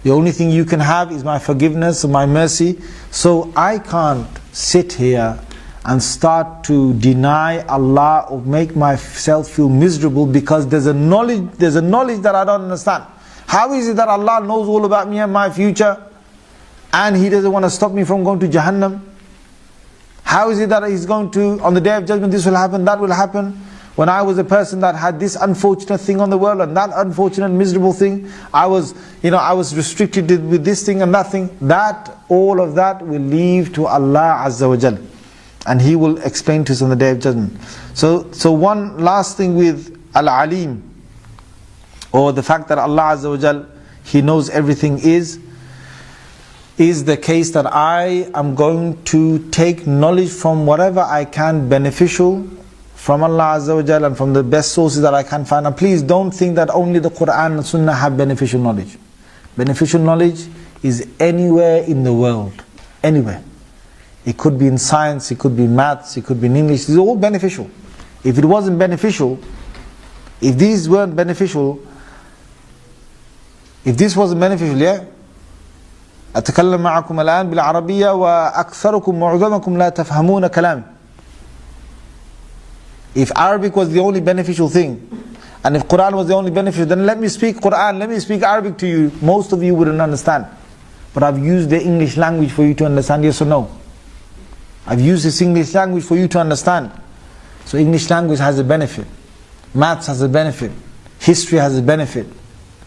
The only thing you can have is my forgiveness and my mercy. So I can't sit here and start to deny Allah or make myself feel miserable because there's a knowledge that I don't understand. How is it that Allah knows all about me and my future and He doesn't want to stop me from going to Jahannam? How is it that He's going to, on the day of judgment, this will happen, that will happen? When I was a person that had this unfortunate thing on the world and that unfortunate miserable thing, I was restricted with this thing and that thing. All of that will leave to Allah Azza wa Jal. And He will explain to us on the day of judgment. So one last thing with Al-Aleem, or the fact that Allah Azza wa Jal, He knows everything, is the case that I am going to take knowledge from whatever I can beneficial from Allah Azza wa Jal and from the best sources that I can find. And please don't think that only the Quran and Sunnah have beneficial knowledge. Beneficial knowledge is anywhere in the world. Anywhere. It could be in science, it could be in maths, it could be in English. It's all beneficial. If it wasn't beneficial, if these weren't beneficial, if this wasn't beneficial, yeah? أتكلم معكم الآن بالعربية وأكثركم معظمكم لا تفهمون كلامي. If Arabic was the only beneficial thing, and if Quran was the only beneficial, then let me speak Quran, let me speak Arabic to you. Most of you wouldn't understand. But I've used the English language for you to understand, yes or no? I've used this English language for you to understand. So English language has a benefit. Maths has a benefit. History has a benefit.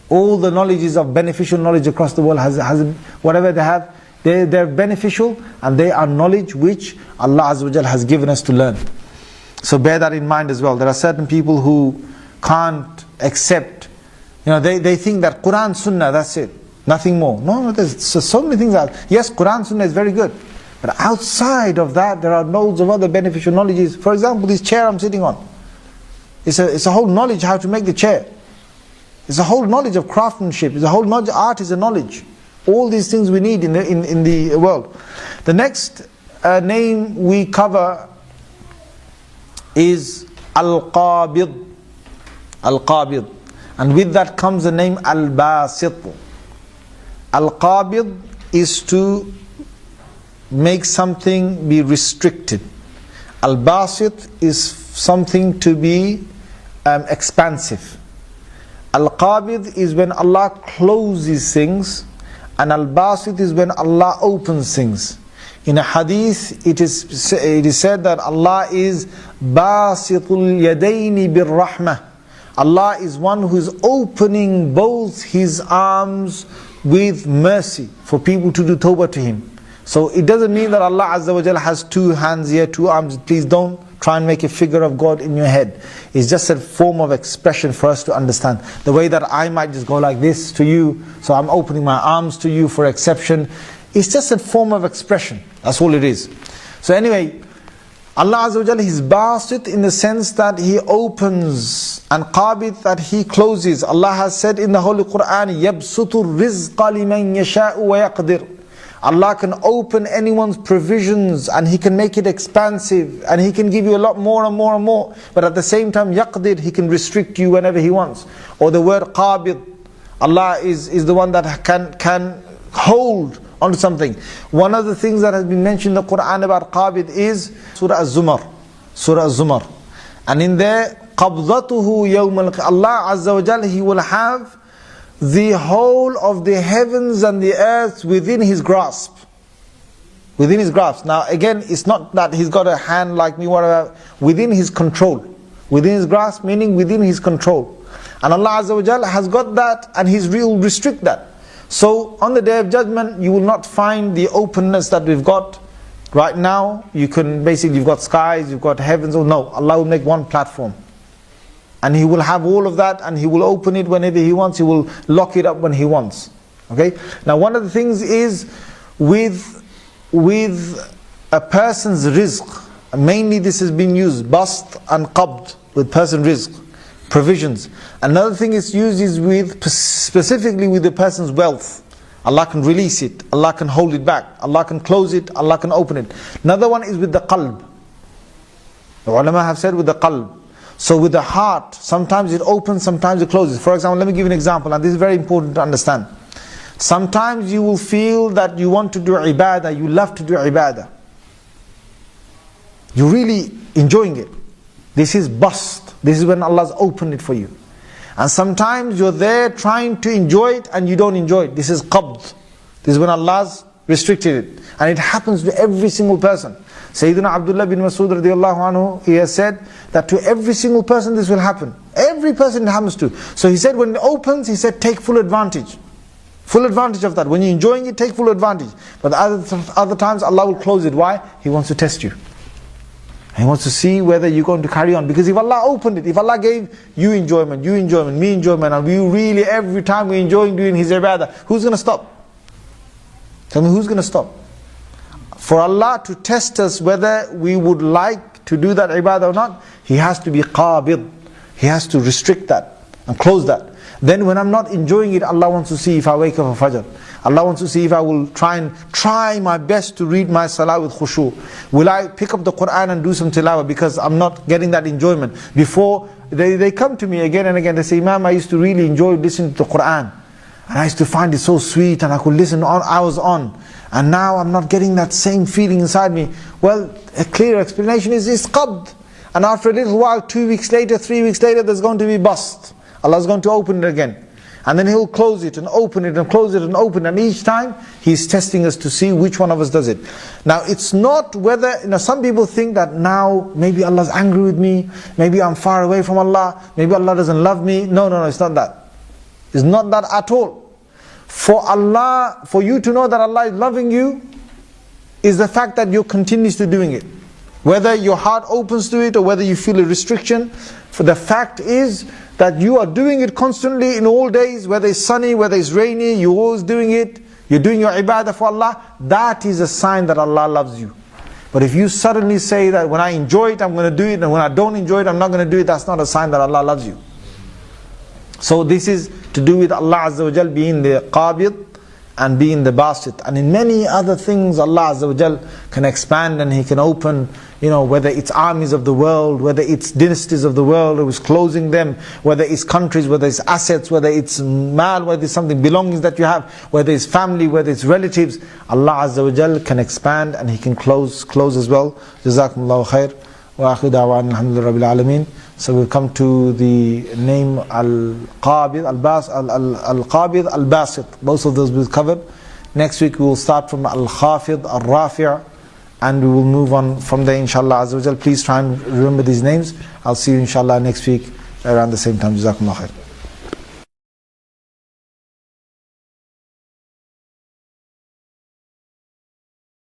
All the knowledges of beneficial knowledge across the world has whatever they have, they're beneficial, and they are knowledge which Allah Azza wa Jal has given us to learn. So bear that in mind as well. There are certain people who can't accept, they think that Quran, Sunnah, that's it, nothing more. No, there's so many things out. Yes, Quran, Sunnah is very good, but outside of that, there are loads of other beneficial knowledges. For example, this chair I'm sitting on, it's a whole knowledge how to make the chair. It's a whole knowledge of craftsmanship. It's a whole knowledge. Art is a knowledge. All these things we need in the world. The next name we cover is Al-Qabid. Al-Qabid. And with that comes the name Al-Basit. Al-Qabid is to make something be restricted. Al-Basit is something to be expansive. Al-Qabid is when Allah closes things, and Al-Basit is when Allah opens things. In a hadith, it is said that Allah is Basitul Yadaini bir Rahmah. Allah is one who is opening both His arms with mercy for people to do tawbah to Him. So it doesn't mean that Allah Azza wa Jalla has two hands here, two arms. Please don't try and make a figure of God in your head. It's just a form of expression for us to understand. The way that I might just go like this to you, so I'm opening my arms to you for exception. It's just a form of expression. That's all it is. So anyway, Allah Azza wa Jalla is Basit in the sense that He opens, and Qabid that He closes. Allah has said in the Holy Quran, يَبْسُطُ الرِّزْقَ لِمَنْ يَشَاءُ وَيَقْدِرُ. Allah can open anyone's provisions and He can make it expansive and He can give you a lot more and more and more. But at the same time, yaqdir, He can restrict you whenever He wants. Or the word Qabid, Allah is the one that can hold onto something. One of the things that has been mentioned in the Quran about Qabid is Surah Az-Zumar. Surah Az-Zumar. And in there, قَبْضَتُهُ يَوْمَ Allah Azza wa Jal, He will have the whole of the heavens and the earth within His grasp. Within His grasp. Now again, it's not that He's got a hand like me, whatever. Within His control. Within His grasp, meaning within His control. And Allah Azza wa Jal has got that, and He will restrict that. So on the Day of Judgment, you will not find the openness that we've got right now. You've got skies, you've got heavens. Oh no, Allah will make one platform. And He will have all of that, and He will open it whenever He wants. He will lock it up when He wants. Okay? Now one of the things is with a person's rizq, mainly this has been used, bast and qabd, with person rizq, provisions. Another thing it's used is with, specifically with the person's wealth. Allah can release it, Allah can hold it back, Allah can close it, Allah can open it. Another one is with the qalb. The ulama have said with the qalb. So with the heart, sometimes it opens, sometimes it closes. For example, let me give you an example, and this is very important to understand. Sometimes you will feel that you want to do ibadah, you love to do ibadah. You're really enjoying it. This is bast. This is when Allah's opened it for you. And sometimes you're there trying to enjoy it and you don't enjoy it. This is qabd. This is when Allah's restricted it. And it happens to every single person. Sayyidina Abdullah bin Masud radiallahu anhu, he has said that to every single person this will happen. Every person it happens to. So he said when it opens, he said take full advantage. Full advantage of that. When you're enjoying it, take full advantage. But other times Allah will close it. Why? He wants to test you. He wants to see whether you're going to carry on. Because if Allah opened it, if Allah gave you enjoyment, me enjoyment, and we really every time we're enjoying doing His ibadah, who's going to stop? Tell me, who's going to stop? For Allah to test us whether we would like to do that ibadah or not, He has to be qabid. He has to restrict that and close that. Then when I'm not enjoying it, Allah wants to see if I wake up for Fajr. Allah wants to see if I will try my best to read my salah with khushu. Will I pick up the Quran and do some tilawah because I'm not getting that enjoyment. Before, they come to me again and again, they say, Imam, I used to really enjoy listening to the Quran. And I used to find it so sweet and I could listen on hours on. And now I'm not getting that same feeling inside me. Well, a clear explanation is qabd. And after a little while, 2 weeks later, 3 weeks later, there's going to be bast. Allah's going to open it again. And then He'll close it and open it and close it and open it. And each time He's testing us to see which one of us does it. Now it's not whether, some people think that now maybe Allah's angry with me, maybe I'm far away from Allah, maybe Allah doesn't love me. No, it's not that. It's not that at all. For you to know that Allah is loving you, is the fact that you're continuously doing it. Whether your heart opens to it or whether you feel a restriction, for the fact is that you are doing it constantly in all days, whether it's sunny, whether it's rainy, you're always doing it, you're doing your ibadah for Allah, that is a sign that Allah loves you. But if you suddenly say that when I enjoy it, I'm going to do it, and when I don't enjoy it, I'm not going to do it, that's not a sign that Allah loves you. So this is to do with Allah Azza wa Jal being the Qabid and being the Basit. And in many other things, Allah Azza wa Jal can expand and He can open, whether it's armies of the world, whether it's dynasties of the world, or it's closing them, whether it's countries, whether it's assets, whether it's mal, whether it's something, belongings that you have, whether it's family, whether it's relatives, Allah Azza wa Jal can expand and He can close as well. Jazakumullahu khair. Wa akhiru da'wana alhamdulillahi rabbil alameen. So we'll come to the name Al-Qabid, Al-Qabid, Al-Basit. Both of those we'll cover. Next week we will start from Al-Khafid, Al-Rafi', and we will move on from there inshallah azza wa jal. Please try and remember these names. I'll see you inshallah next week around the same time. Jazakumullah khair.